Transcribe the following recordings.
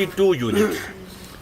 52 units.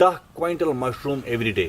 10 quintal mushroom every day.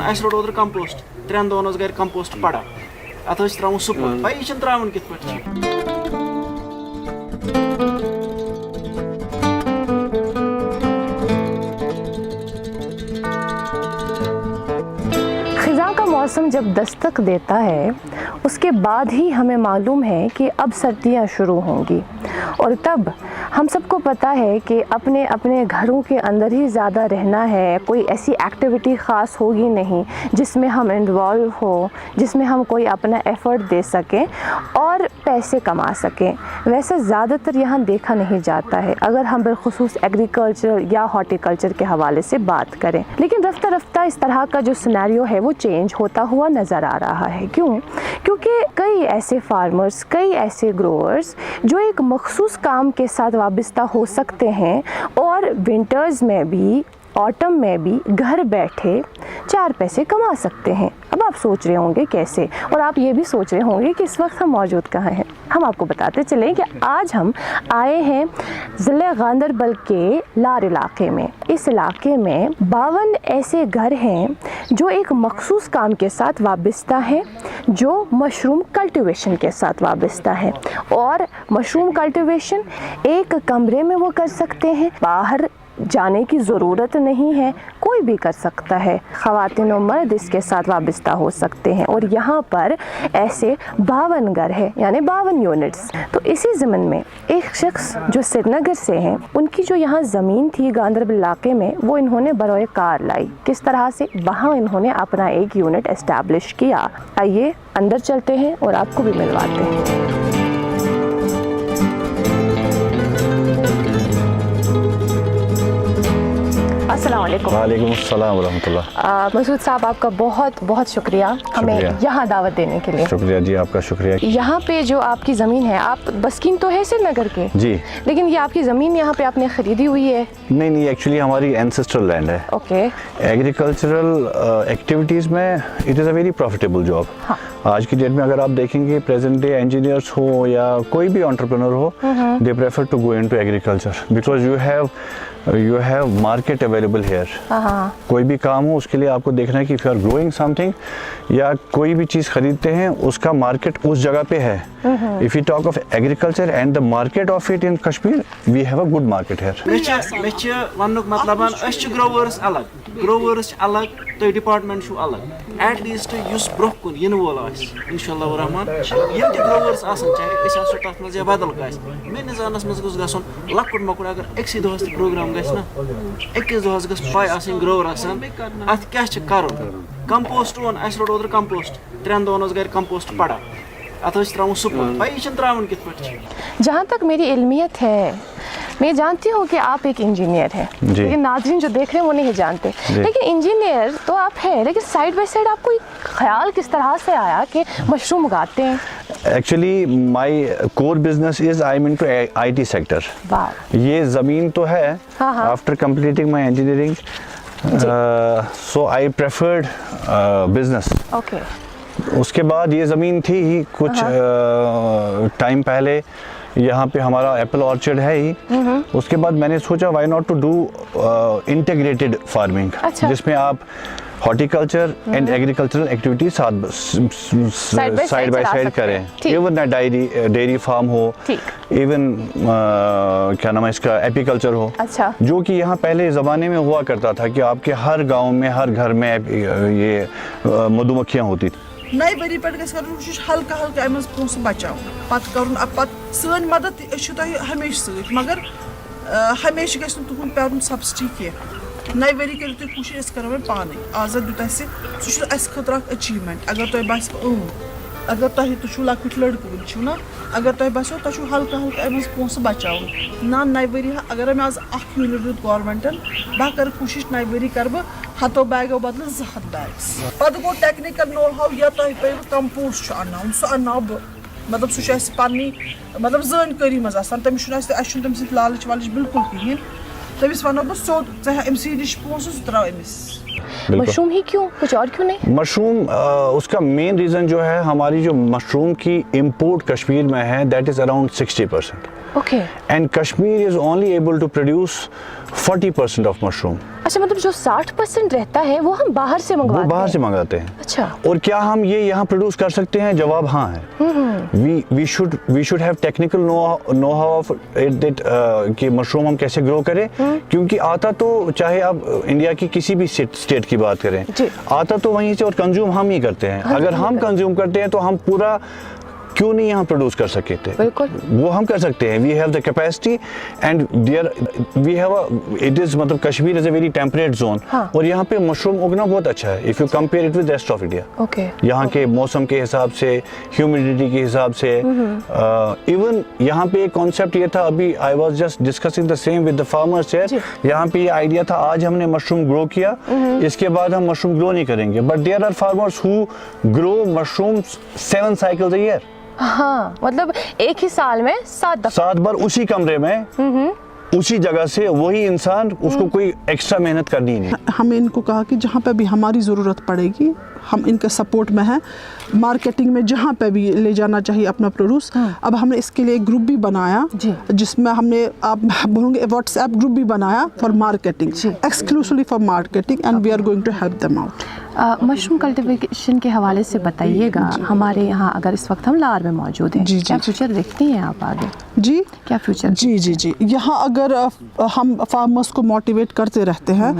اَسہِ روٚٹ اوترٕ کمپوسٹ 3 دۄہن اوس گرِ کمپوسٹ پڑا اتھ ٲسۍ تراوُن سُپر پَیی چھنہٕ تراوُن کِتھ پٲٹھۍ چھُ خزاں کا موسم جب دستک دیتا ہے اس کے بعد ہی ہمیں معلوم ہے کہ اب سردیاں شروع ہوں گی، اور تب ہم سب کو پتہ ہے کہ اپنے اپنے گھروں کے اندر ہی زیادہ رہنا ہے، کوئی ایسی ایکٹیویٹی خاص ہوگی نہیں جس میں ہم انوالو ہو، جس میں ہم کوئی اپنا ایفرٹ دے سکیں اور پیسے کما سکیں۔ ویسے زیادہ تر یہاں دیکھا نہیں جاتا ہے اگر ہم بالخصوص ایگریکلچر یا ہارٹی کلچر کے حوالے سے بات کریں، لیکن رفتہ رفتہ اس طرح کا جو سینیریو ہے وہ چینج ہوتا ہوا نظر آ رہا ہے۔ کیونکہ کئی ایسے فارمرز، کئی ایسے گروورز جو ایک مخصوص کام کے ساتھ وابستہ ہو سکتے ہیں اور ونٹرز میں بھی آٹم میں بھی گھر بیٹھے 4 پیسے کما سکتے ہیں۔ اب آپ سوچ رہے ہوں گے کیسے، اور آپ یہ بھی سوچ رہے ہوں گے کہ اس وقت ہم موجود کہاں ہیں۔ ہم آپ کو بتاتے چلیں کہ آج ہم آئے ہیں ضلع گاندربل کے لار علاقے میں۔ اس علاقے میں 52 ایسے گھر ہیں جو ایک مخصوص کام کے ساتھ وابستہ ہیں، جو مشروم کلٹیویشن کے ساتھ وابستہ ہیں، اور مشروم کلٹیویشن ایک کمرے میں وہ کر سکتے ہیں، باہر جانے کی ضرورت نہیں ہے، کوئی بھی کر سکتا ہے، خواتین و مرد اس کے ساتھ وابستہ ہو سکتے ہیں، اور یہاں پر ایسے 52 گھر ہے، یعنی 52 یونٹس۔ تو اسی ضمن میں ایک شخص جو سری نگر سے ہیں، ان کی جو یہاں زمین تھی گاندربل علاقے میں، وہ انہوں نے بروئے کار لائی۔ کس طرح سے؟ وہاں انہوں نے اپنا ایک یونٹ اسٹیبلش کیا۔ آئیے اندر چلتے ہیں اور آپ کو بھی ملواتے ہیں۔ السلام علیکم۔ وعلیکم السلام ورحمۃ اللہ۔ مسعود صاحب، آپ کا بہت بہت شکریہ ہمیں یہاں دعوت دینے کے لیے۔ شکریہ جی، آپ کا شکریہ۔ یہاں پہ جو آپ کی زمین ہے، آپ بسکین تو ہے سری نگر کے جی، لیکن یہ آپ کی زمین یہاں پہ آپ نے خریدی ہوئی ہے؟ نہیں، ایکچولی ہماری اینسسٹرل لینڈ ہے۔ اوکے۔ ایگریکلچرل ایکٹیویٹیز میں it is a very profitable job. آج کی ڈیٹ میں اگر آپ دیکھیں گے پریزنٹ ڈے انجینئرس ہو یا کوئی بھی انٹرپرینور ہو، they prefer to go into agriculture because you have market available here. کوئی بھی کام ہو اس کے لیے آپ کو دیکھنا ہے کہ if you are growing something یا کوئی بھی چیز خریدتے ہیں اس کا مارکیٹ اس جگہ پہ ہے۔ If you talk of agriculture and the market of it in Kashmir, we have a good market here. مےٚ چھِ وننُک مطلب أسۍ چھِ گروورس الگ تُہۍ ڈپارٹمنٹ چھُو الگ، ایٹ لیسٹ یُس برونٛہہ کُن یِنہٕ وول آسہِ انشاء اللہ الرحمان، یِم تہِ گروورس آسن چاہے أسۍ آسو تتھ منٛز یا بدل کٲنٛسہِ، میٲنِس زانس منٛز گوٚژھ گژھُن لۄکُٹ مۄکُٹ اگر أکسٕے دۄہس تہِ پروگرام گژھِ نا، أکِس دۄہس گٔژھ پاے آسٕنۍ گروورسن اتھ کیاہ چھُ کرُن۔ کمپوسٹ اوٚن اَسہِ روٚٹ اوترٕ کمپوسٹ 3 دۄہن اوس گرِ کمپوسٹ پڑا اتھ ٲسۍ تراوُن سُپر پَیی چھنہٕ تراوُن کِتھ پٲٹھۍ چھُ۔ جہاں تک میری علمیت ہے، میں جانتی ہوں کہ آپ ایک انجینئر ہیں، لیکن ناظرین جو دیکھ رہے ہیں وہ نہیں جانتے، لیکن انجینئر تو آپ ہیں، لیکن سائڈ بائی سائڈ آپ کو خیال کس طرح سے آیا کہ مشروم اگاتے ہیں؟ Actually my core business is I am into I T sector. یہ زمین تو ہے، after completing my engineering so I preferred business. Okay. اس کے بعد یہ زمین تھی ہی کچھ ٹائم پہلے، یہاں پہ ہمارا ایپل آرچرڈ ہے ہی، اس کے بعد میں نے سوچا why not to do integrated farming, جس میں آپ horticulture and agricultural activity side by side کریں، ایون ڈیری فارم ہو، ایون کیا نام ہے اس کا ایپیکلچر ہو، جو کہ یہاں پہلے زمانے میں ہوا کرتا تھا کہ آپ کے ہر گاؤں میں ہر گھر میں یہ مدھو مکھیاں ہوتی تھیں۔ نئی ؤری پٮ۪ٹھ گژھِ کرُن کوٗشِش ہلکہٕ ہلکہٕ اَمہِ منٛز پونٛسہٕ بچاوُن، پتہٕ کرُن پتہٕ سٲنۍ مدد أسۍ چھِ تۄہہِ ہمیشہِ سۭتۍ، مگر ہمیشہِ گژھِ نہٕ تُہُنٛد پیٛارُن سبسڈی کینٛہہ۔ نئی ؤری کٔرِو تُہۍ کوٗشِش أسۍ کرو وۄنۍ پانے، آزاد دیُت اَسہِ، سُہ چھُ اَسہِ خٲطرٕ اکھ أچیٖومٮ۪نٹ۔ اگر تۄہہِ باسہِ اگر تۄہہِ تُہۍ چھُو لۄکٕٹۍ لڑکہٕ وٕنۍ چھُو نا، اگر تۄہہِ باسیو تۄہہِ چھُو ہلکہٕ ہلکہٕ اَمہِ منٛز پونٛسہٕ بچاوُن، نہ نئی ؤری اگر مےٚ آز اکھ یوٗنٹ دیُت گورمٮ۪نٹن، بہٕ کرٕ کوٗشش نئی ؤری کرٕ بہٕ 100 بیگو بدلہٕ 200 بیگس۔ پتہٕ گوٚو ٹیکنیکل نو ہاو یا تۄہہِ پیٚیوٕ کمپوسٹ چھُ انناوُن، سُہ انناو بہٕ، مطلب سُہ چھُ اَسہِ پنٛنی مطلب زٲنکٲری منٛز آسان تٔمِس چھُنہٕ اَسہِ چھُنہٕ تٔمِس سۭتۍ لالٕچ والٕچ بِلکُل کِہیٖنۍ تٔمِس وَنو بہٕ سیوٚد ژٕ ہٮ۪ہ أمۍ سٕے نِش پونٛسہٕ ژٕ ترٛاو أمِس. مشروم ہی کیوں, کچھ اور کیوں نہیں؟ مشروم اس کا مین ریزن جو ہے ہماری جو مشروم کی امپورٹ کشمیر میں ہے that is around 60%. Okay. And Kashmir is only able to produce 40% of mushroom. اچھا, مطلب جو 60% رہتا ہے وہ ہم باہر سے منگواتے ہیں؟ وہ باہر سے منگاتے ہیں. اچھا. اور کیا ہم یہ یہاں پروڈیوس کر سکتے ہیں؟ جواب ہاں ہے. We should have technical know how of that کہ مشروم ہم کیسے گرو کریں, کیونکہ آتا تو چاہے آپ انڈیا کی کسی بھی اسٹیٹ کی بات کریں, آتا تو وہیں سے اور کنزیوم ہم ہی کرتے ہیں. اگر ہم کنزیوم کرتے ہیں تو ہم پورا کیوں نہیں یہاں پروڈیوس کر سکتے تھے؟ بالکل وہ ہم کر سکتے ہیں. We have the capacity and we have it is مطلب Kashmir is a very temperate zone, اور یہاں پہ مشروم اگنا بہت اچھا ہے if you compare it with rest of India. Okay. یہاں کے موسم کے حساب سے, ہیومیڈیٹی کے حساب سے, ایون یہاں پہ ایک کانسیپٹ یہ تھا, ابھی I was just discussing the same with the farmers here, یہاں پہ یہ آئیڈیا تھا آج ہم نے مشروم گرو کیا, اس کے بعد ہم مشروم گرو نہیں کریں گے, but there are farmers who grow mushroom 7 cycles a year. ہاں, مطلب ایک ہی سال میں 7 بار اسی کمرے میں اسی جگہ سے وہی انسان, اس کو کوئی ایکسٹرا محنت کرنی نہیں. ہم نے ان کو کہا کہ جہاں پہ بھی ہماری ضرورت پڑے گی ہم ان کے سپورٹ میں ہیں, مارکیٹنگ میں جہاں پہ بھی لے جانا چاہیے اپنا پروڈیوس. اب ہم نے اس کے لیے ایک گروپ بھی بنایا جس میں ہم نے, آپ بولوں گے واٹس ایپ گروپ بھی بنایا for marketing, exclusively for marketing, and we are going to help them out. Mushroom cultivation کے حوالے سے بتائیے گا, ہمارے یہاں اگر اس وقت ہم لار میں موجود ہیں, کیا فیوچر دیکھتی ہیں آپ آگے؟ جی کیا فیوچر؟ جی یہاں اگر ہم فارمرس کو موٹیویٹ کرتے رہتے ہیں,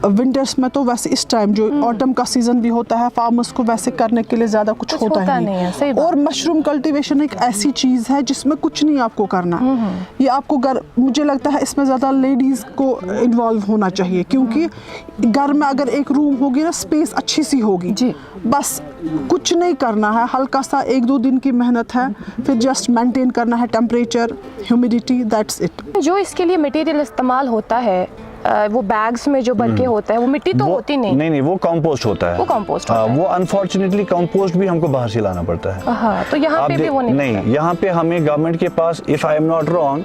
ونٹرس میں تو ویسے اس ٹائم جو آٹم کا سیزن بھی ہوتا ہے فارمرس کو ویسے کرنے کے لیے زیادہ کچھ ہوتا ہی نہیں, اور مشروم کلٹیویشن ایک ایسی چیز ہے جس میں کچھ نہیں آپ کو کرنا, یہ آپ کو مجھے لگتا ہے اس میں زیادہ لیڈیز کو انوالو ہونا چاہیے, کیونکہ گھر میں اگر ایک روم ہوگی نا, اسپیس اچھی سی ہوگی, بس کچھ نہیں کرنا ہے, ہلکا سا 1-2 دن کی محنت ہے, پھر جسٹ مینٹین کرنا ہے ٹیمپریچر, ہیومیڈیٹی, دیٹس اٹ. جو اس کے لیے مٹیریل استعمال ہوتا ہے وہ بیگز میں جو بن کے ہوتا ہے, وہ مٹی تو ہوتی نہیں, وہ کمپوسٹ ہوتا ہے. وہ کمپوسٹ ہوتا ہے. وہ انفارچونیٹلی کمپوسٹ بھی ہم کو باہر سے لانا پڑتا ہے. تو یہاں پہ بھی وہ نہیں, یہاں پہ ہمیں گورنمنٹ کے پاس, if I am not wrong,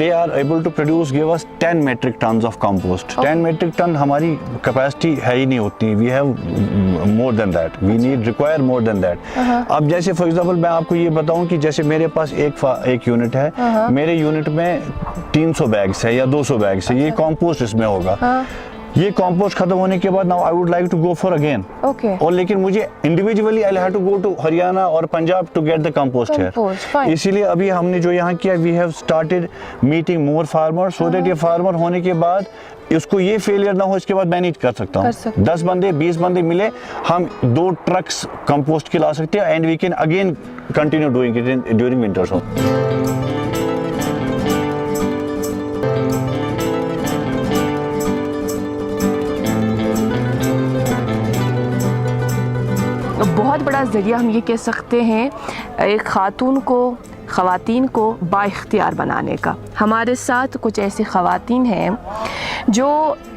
they are able to produce, give us 10 metric tons of compost. 10 metric ton ہماری کیپیسٹی ہے ہی نہیں ہوتی, we have more than that, we need require more than that. اب جیسے for example میں آپ کو یہ بتاؤں کہ جیسے میرے پاس ایک یونٹ ہے, میرے یونٹ میں 300 بیگس ہے یا 200 بیگس ہے, یہ کمپوسٹ اس میں ہوگا. یہ کمپوسٹ ختم ہونے کے بعد now I would like to go for again. اور لیکن مجھے individually I'll have to go to Haryana اور Punjab to get the compost here. اسی لیے ابھی ہم نے جو یہاں کیا, we have started meeting more farmers so that یہ فارمر ہونے کے بعد اس کو یہ فیلئر نہ ہو, اس کے بعد میں نہیں کر سکتا ہوں. 10 بندے 20 بندے ملے, ہم 2 ٹرکس کمپوسٹ کے لا سکتے ہیں, and we can again continue doing it during winters. بہت بڑا ذریعہ ہم یہ کہہ سکتے ہیں ایک خواتین کو با اختیار بنانے کا. ہمارے ساتھ کچھ ایسی خواتین ہیں جو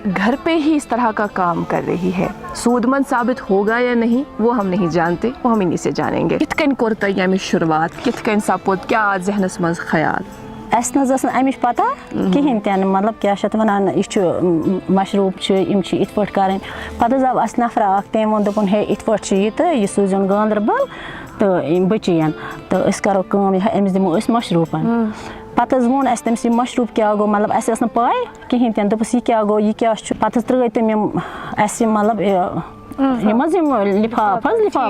گھر پہ ہی اس طرح کا کام کر رہی ہے. سود مند ثابت ہوگا یا نہیں وہ ہم نہیں جانتے, وہ ہم انہی سے جانیں گے. کت کن کوٚر تۄہہِ ییٚمِچ شروعات, کت کن سپود, کیا آو ذہنس منٛز خیال؟ اَسہِ نہٕ حظ ٲس نہٕ اَمِچ پتہ کِہیٖنۍ تہِ نہٕ, مطلب کیٛاہ چھِ اَتھ وَنان, یہِ چھُ مشروٗب چھِ یِم چھِ یِتھ پٲٹھۍ کَرٕنۍ. پَتہٕ حظ آو اَسہِ نفرا اَکھ, تٔمۍ ووٚن دوٚپُن ہے یِتھ پٲٹھۍ چھِ یہِ تہٕ یہِ سوٗزِوُن گاندربل تہٕ یِم بٔچِیَن تہٕ أسۍ کَرو کٲم, أمِس دِمو أسۍ مشروٗبَن. پَتہٕ حظ ووٚن اَسہِ تٔمِس یہِ مشروٗب کیٛاہ گوٚو, مطلب اَسہِ ٲس نہٕ پَے کِہیٖنۍ تہِ نہٕ, دوٚپُس یہِ کیٛاہ گوٚو, یہِ کیٛاہ چھُ. پَتہٕ حظ ترٛٲے تٔمۍ یِم اَسہِ مطلب یِم حظ یِم لِفاف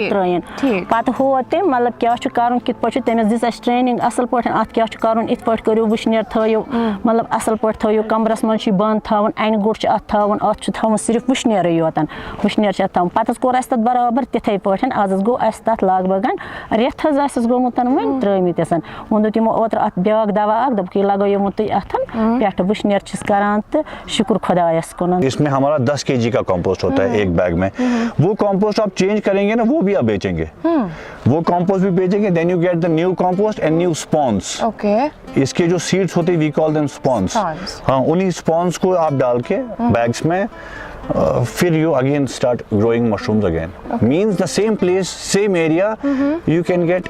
ترٛٲیِن. پَتہٕ ہوو تٔمۍ مطلب کیٛاہ چھُ کَرُن, کِتھ پٲٹھۍ چھُ, تٔمِس دِژ اَسہِ ٹرٛینِنٛگ اَصٕل پٲٹھۍ, اَتھ کیٛاہ چھُ کَرُن, یِتھ پٲٹھۍ کٔرِو, وٕشنیر تھٲیِو, مطلب اَصٕل پٲٹھۍ تھٲیِو, کَمرَس منٛز چھُ یہِ بنٛد تھاوُن, اَنہِ گوٚٹ چھُ اَتھ تھاوُن, اَتھ چھُ تھاوُن صرف وٕشنیرٕے یوتن, وٕشنیر چھُ اَتھ تھاوُن. پَتہٕ حظ کوٚر اَسہِ تَتھ برابر تِتھَے پٲٹھۍ, آز حظ گوٚو اَسہِ تَتھ لگ بگن رٮ۪تھ حظ آسٮ۪س گوٚمُت وۄنۍ ترٛٲومٕتِس. وۄنۍ دیُت یِمو اوترٕ اَتھ بیٛاکھ دوا اَکھ, دوٚپُکھ یہِ لگٲیِو تُہۍ اَتھ پٮ۪ٹھٕ, وٕشنیر چھِس کَران تہٕ شُکُر خۄدایَس کُن. اس میں ہمارا 10 kg کا کمپوسٹ ہوتا ہے ایک بیگ میں. وہ کمپوسٹ آپ چینج کریں گے نا, وہ بھی آپ بیچیں گے, وہ کمپوسٹ بھی بیچیں گے. Then you get the new compost and new spawns. اس کے جو سیڈس ہوتے ہیں وی کال دیم اسپونس. ہاں, انہی اسپونس کو آپ ڈال کے بیگس میں, پھر you again start growing mushrooms again. Means the same place, same area, you can get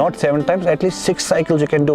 not 7 times, at least 6 cycles you can do.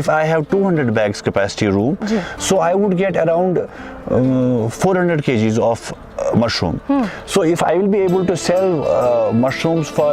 If I have 200 bags capacity room, so I would get around 400 kgs of mushroom. So if I will be able to sell mushrooms for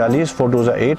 40 4 2 8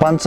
5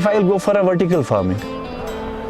if I will go for a vertical farming,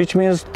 which means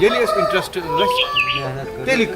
Yeli is interested in this. Teli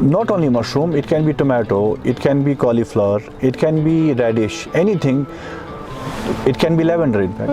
not only mushroom, it can be tomato, it can be cauliflower, it can be radish, anything, it can be lavender in fact.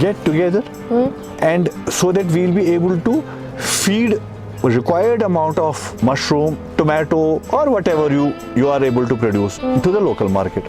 get together and so that we'll be able to feed required amount of mushroom, tomato or whatever you are able to produce to the local market.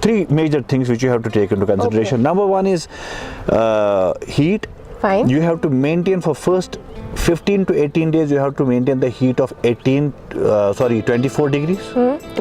3 major things which you have to take into consideration. Number 1 is heat. Fine. You have to maintain for first 15 to 18 days. You have to maintain the heat of 24 degrees.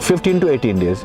15 to 18 days.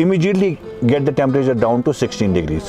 immediately get the temperature down to 16 degrees.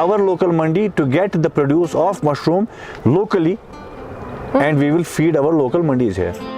our local mandi to get the produce of mushroom locally and we will feed our local mandis here.